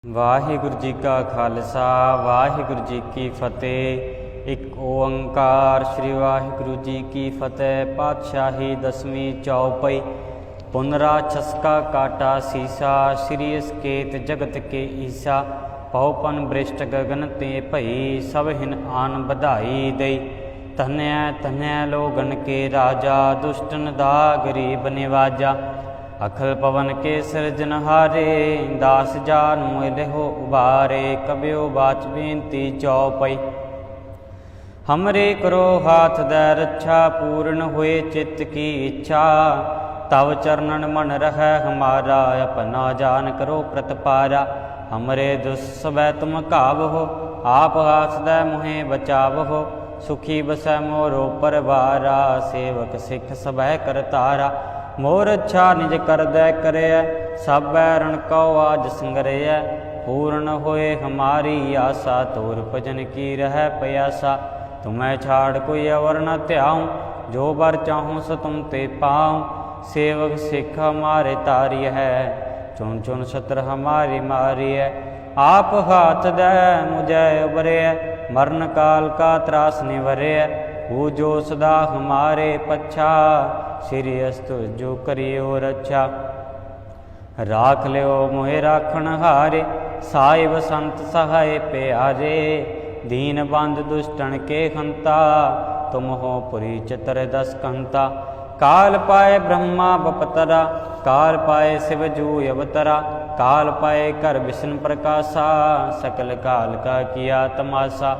ਵਾਹਿਗੁਰੂ ਜੀ ਕਾ ਖਾਲਸਾ ਵਾਹਿਗੁਰੂ ਜੀ ਕੀ ਫਤਿਹ। ਇੱਕ ਓੰਕਾਰ ਸ੍ਰੀ ਵਾਹਿਗੁਰੂ ਜੀ ਕੀ ਫਤਿਹ। ਪਾਤਸ਼ਾਹੀ ਦਸਵੀਂ ਚੌਪਈ। ਪੁਨਰਾ ਛਸਕਾ ਕਾਟਾ ਸੀਸਾ, ਸ੍ਰੀ ਅਸਕੇਤ ਜਗਤ ਕੇ ਈਸਾ। ਪਉਪਨ ਬ੍ਰਿਸ਼ਟ ਗਗਨ ਤੇ ਭਈ, ਸਭ ਹਿਨ ਆਨ ਵਧਾਈ ਦਈ। ਧਨਿਆ ਧਨਿਆ ਲੋਗਨ ਕੇ ਰਾਜਾ, ਦੁਸ਼ਟਨ ਦਾ ਗਰੀਬ ਨਿਵਾਜਾ। अखिल पवन के सिरजनहारे, दास जान मोह हो उबारे। कबियो बाच बेनती चौपई। हमरे करो हाथ दै रक्षा, पूर्ण हुए चित्त की इच्छा। तव चरणन मन रह हमारा, अपना जान करो प्रतिपारा। हमरे दुस्सबै तुम कावहो, आप हाथ दै मुहे बचावहो। सुखी बसै मोरो परवारा, सेवक सिख सबै करतारा। मोर अच्छा निज कर दै करे, सब बैरण कौ आज संगरय। पूर्ण होए हमारी आशा, तोर भजन की रह प्यासा। तुम्हें छाड़ कोई अवर न त्याऊँ, जो बर चाहूँ सो तुम ते पाऊँ। सेवक सिख हमारे तारी है, चुन चुन सत्र हमारी मारी है। आप हाथ दे मुझे उबरे, मरण काल का त्रास निवरे। वो जो सदा हमारे पच्छा, श्री अस्तु जो करियो रक्षा। राख लियो मोहे राखण हारे, साहिब संत सहाय प्यारे। दीन बंद दुष्टन के हंता, तुम हो पुरी चित्र दस कंता। काल पाए ब्रह्मा बपतरा, काल पाए शिव जू अवतरा। काल पाए कर विष्णु प्रकाशा, सकल काल का किया तमाशा।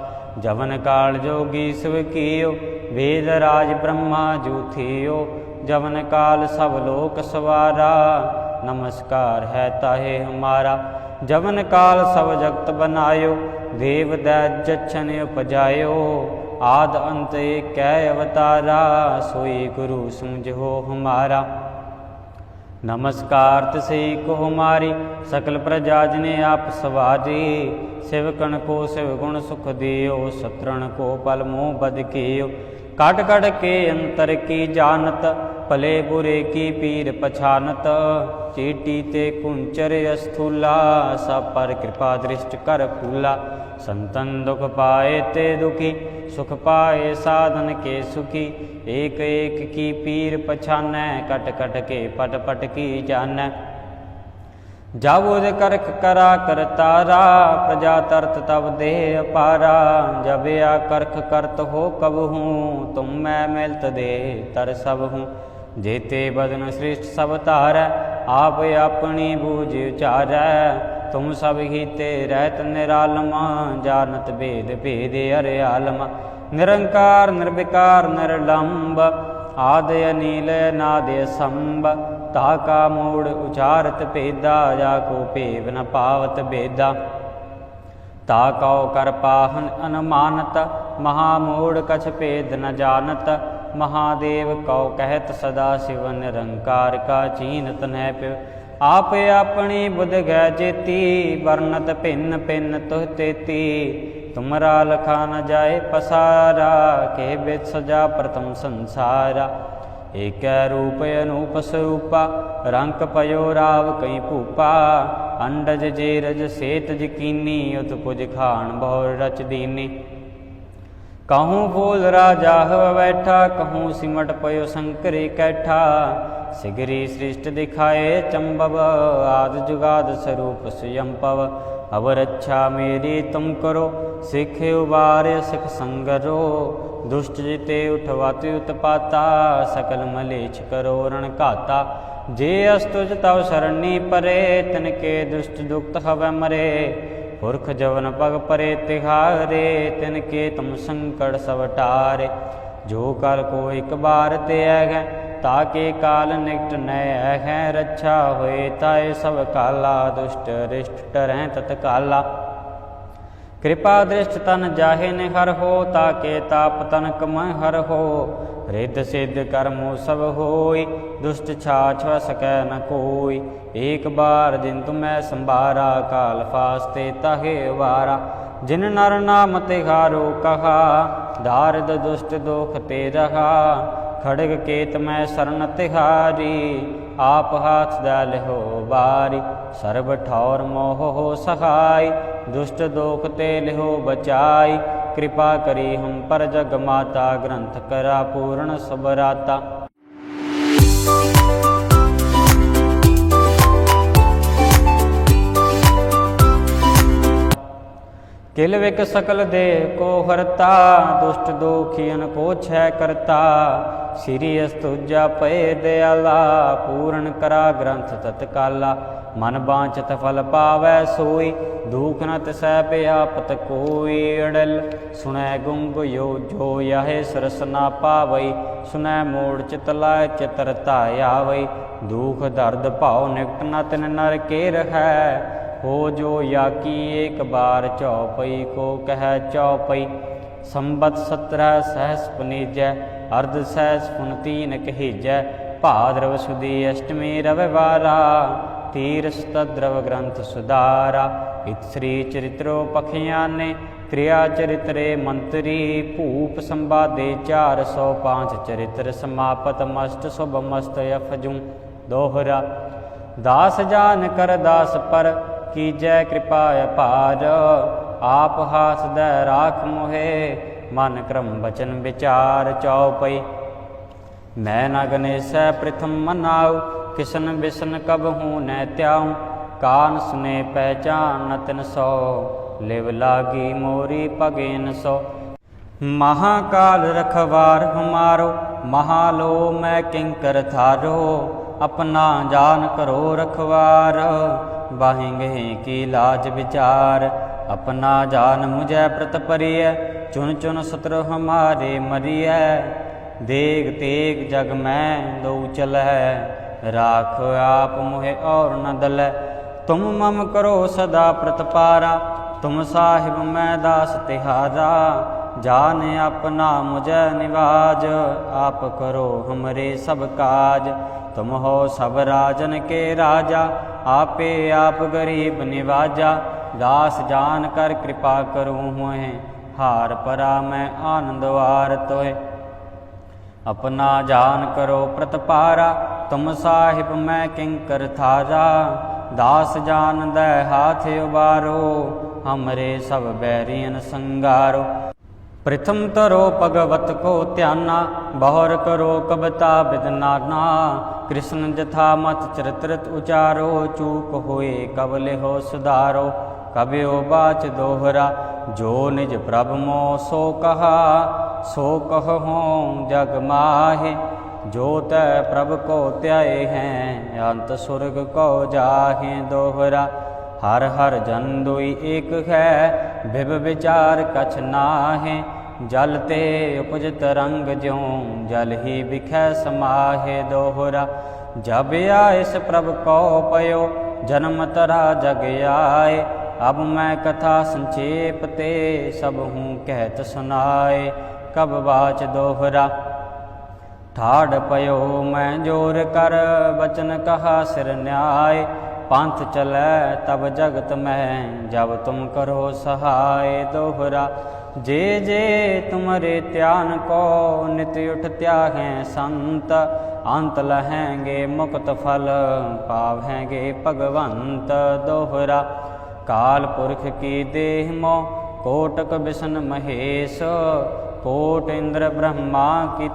जवन काल जोगी शिव कियो, वेद राज ब्रह्मा जू थियो। जवन काल सब लोक सवारा, नमस्कार है ताहे हमारा। जवन काल सब जगत बनायो, देव दैत जच्छन उपजायो। आद अंत एक कै अवतारा, सोई गुरु समझो हमारा। नमस्कार तिसई को हमारी, सकल प्रजा जिने आप सवारी। सेवकन को शिव गुण सुख दियो, शत्रुन को पल मोह बद कियो। काट काट के अंतर की जानत, भले बुरे की पीर पछानत। चीटी ते कुंचर अस्थूला, सब पर कृपा दृष्ट कर फूला। संतन दुख पाए ते दुखी, सुख पाए साधन के सुखी। एक एक की पीर पछानै, कट कट के पट पट की जानै। जाबुद करख करा करतारा, प्रजा तरत तब देह अपारा। जब या करख करत हो कब हूँ, तुम मैं मिलत दे तर सब हूँ। जेते बदन श्रेष्ठ सब तारै, आप अपनी बूझ उचारै। तुम सब ही ते रहत निरालमा, जानत भेद भेद अरे आलमा। निरंकार निर्विकार निरलंब, आदय नील नादय संब। ताका मूढ़ उचारत भेदा, जाको पेव न पावत भेदा। ताकौ कर पाहन अनुमानत, महामूढ़ कछ भेद न जानत। महादेव कौ कहत सदा शिव, निरंकार का चीनत न पिव। आप अपनी बुध गै जेती, वर्णत भिन्न भिन्न तुह तेती। तुमरा लखा न जाए पसारा, के बिद सजा प्रथम संसारा। एक रूप अनूप स्वरूपा, रंक पयो राव कई भूपा। अंडज जेरज सेत जकीनी, उत पुज खान बहुर रच दीनी। कहूँ फूल राजा हव बैठा, कहूँ सिमट पयो शंकर कैठा। सिगरी सृष्ट दिखाए चंबव, आद जुगाद स्वरूप स्वयंपव। अब रक्षा मेरी तुम करो, सिख उबार सिख संगरो। दुष्ट जिते उठवाते उत्पाता, सकल मलेच्छ करो रण घाता। जे अस्तुज तव शरणी परे, तिनके दुष्ट दुक्त हवै मरे। पुरख जवन पग परे तिहारे, तिनके तुम संकट सब टारे। जो कल को एक बार ते है, ताके काल निकट नय है। रक्षा होए ताए सब काला, दुष्ट रिष्ट टरैं तत्काला। कृपा दृष्ट तन जाहे निहर हो, ताके ताप तन कम हर हो। रिद्ध सिद्ध कर्मो सब होई, दुष्ट छाछ सकै न कोई। एक बार जिन तुम्हें संभारा, काल फास्ते ताहे वारा। जिन नर नाम तिहारो कहा, दारिद दुष्ट दोख ते रहा। खड़ग केत मैं शरण तिहारी, आप हाथ दल हो बारी, सर्ब ठौर मोह हो सहाय, दुष्ट दोख ते लिहो बचाई। कृपा करी हम पर जग माता, ग्रंथ करा पूर्ण सबराता। किल विक सकल देह को हरता, दुष्ट दोखियन को क्षय करता। श्री अस्तुजा पय दयाला, पूर्ण करा ग्रंथ तत्काला। मन बांछत फल पावै सोई, दुख न तिसै व्यापत कोई। अड़ल सुनै गुंग यो जो यहे सरस ना पावई, सुनै मोड़ चित लाय चित्रता आवई। दुख दर्द भाव निकट न तिन नर के रहै, हो जो या की एक बार चौपई को कह चौपई। संबत 17 सहस पुनीजै, अर्ध सहस पुन 3 कहीजै। भाद्रव सुदी अष्टमी रविवारा, तीरथ द्रव ग्रंथ सुधारा। इत श्री चरित्रो पखियाने, क्रिया चरित्रे मंत्री। भूप संवादे 405 चरित्र, समापत मस्त शुभ मस्त यफजूं। दोहरा दास जान कर दास पर, कीजै कृपा अपार। आप हास दै राख मोहे, मन क्रम बचन विचार। चौपई मैं न गणेशै प्रथम मनाऊ, किसन बिसन कब हूँ न त्याऊँ। कान सुने पहचान न तिन सौ, लिव लागी मोरी पगेन सौ। महाकाल रखवार हमारो, महालो मैं किंकर थारो। अपना जान करो रखवार, बाहेंगे की लाज विचार। अपना जान मुझे प्रत परिय, चुन चुन शत्रु हमारे मरिय। देग तेग जग में दो चलै, राख आप मोहे और न दलै। तुम मम करो सदा प्रतपारा, तुम साहिब मैं दास तिहारा। जाने अपना मुझे निवाज, आप करो हमरे सब काज। तुम हो सब राजन के राजा, आपे आप गरीब निवाजा। दास जान कर कृपा करूँ हुए, हार परा मैं आनंदवार तोहे। अपना जान करो प्रतपारा, तुम साहिब मैं किंकर थारा। दास जान दे हाथ उबारो, हमरे सब बैरियन संगारो। प्रथम तरो भगवत को ध्याना, बहुर करो कबता बिद नाना। कृष्ण जथा मत चरित्रत उचारो, चूक होए कब लिहो सुधारो। कबियो बाच दोहरा, जो निज प्रभु मो सो कहा। सो कहूँ जग माहे, जो तै प्रभु को त्याए हैं। अंत स्वर्ग को जाहे दोहरा। हर हर जन दुई एक है, विभ विचार कछ नाहे। जल ते उपजत रंग ज्यों, जल ही बिखै समाहे दोहरा। जब आयस प्रभु को पयो, जन्म तरा जग आए। अब मैं कथा संक्षेप ते, सब हूँ कहत सुनाए। कब बाच दोहरा, ठाड़ पयो मैं जोर कर, बचन कहा सिर न्याय। पंथ चलै तब जगत में, जब तुम करो सहाय दोहरा। जे जे तुमरे त्यान को, नित उठ त्यागें संत। अंत लहेंगे मुक्त फल, पावेंगे भगवंत दोहरा। काल पुरख की देह मो, कोटक बिसन महेश। कोट इंद्र ब्रह्मा की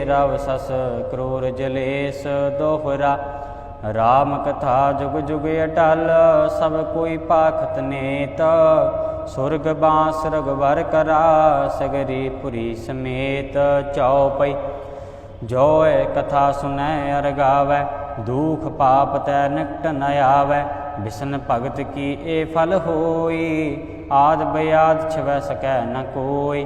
रव सस, क्रूर जलेश दोहरा। राम कथा जुग जुग अटल, सब कोई पाखत नेत। सुरग बांस रघुवर करा, सगरी पुरी समेत। चौपई जोय कथा सुनै अर गावै, दुख पाप तै निकट न आवै। बिसन भगत की ए फल होई, आद बयाद छिवै सकै न कोई।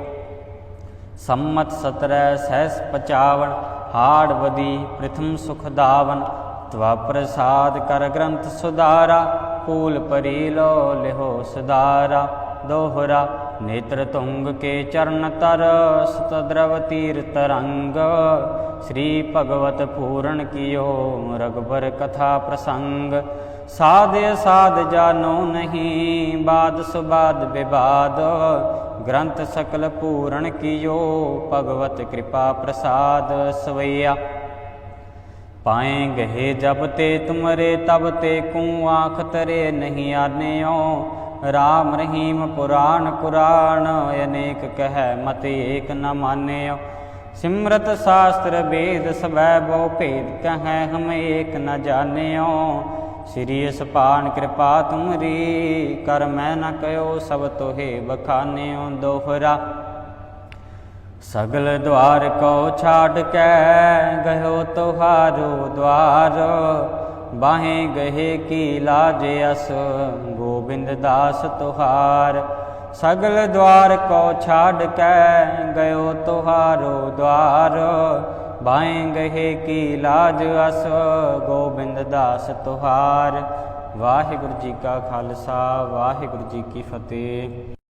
सम्मत 17 सहस 55, हाड़ बदी प्रथम सुख दावन। त्वा प्रसाद कर ग्रंथ सुधारा, फूल परी लो लिहो सुधारा। दोहरा नेत्र तुंग के चरण तर, सतद्रव तीर्थ रंग। श्री भगवत पूर्ण कियो, रघुबर कथा प्रसंग। साध असाध जानो नहीं, बाद सुबाद विवाद। ग्रंथ सकल पूर्ण कियो, भगवत कृपा प्रसाद सवैया। पाए गहे जब ते तुमरे तब ते कूँ आँख तरे नहीं आन्यो। राम रहीम पुराण पुराण अनेक कह मत एक न मान्यो। सिमरत शास्त्र वेद सबै बहु भेद कह हम एक न जान्यो। श्री सपान कृपा तुमरी कर मैं न कयो सब तोहे बखान्यो। दोहरा सगल द्वार को छाड़ के गयो तुहारो द्वार। बाहें गहे की लाज अस गोविंद दास तुहार। सगल द्वार को छाड़ के गयो तुहारो द्वार। बाहें गहे की लाज अस गोविंद दास तुहार। वाहिगुरु जी का खालसा वाहिगुरु जी की फतेह।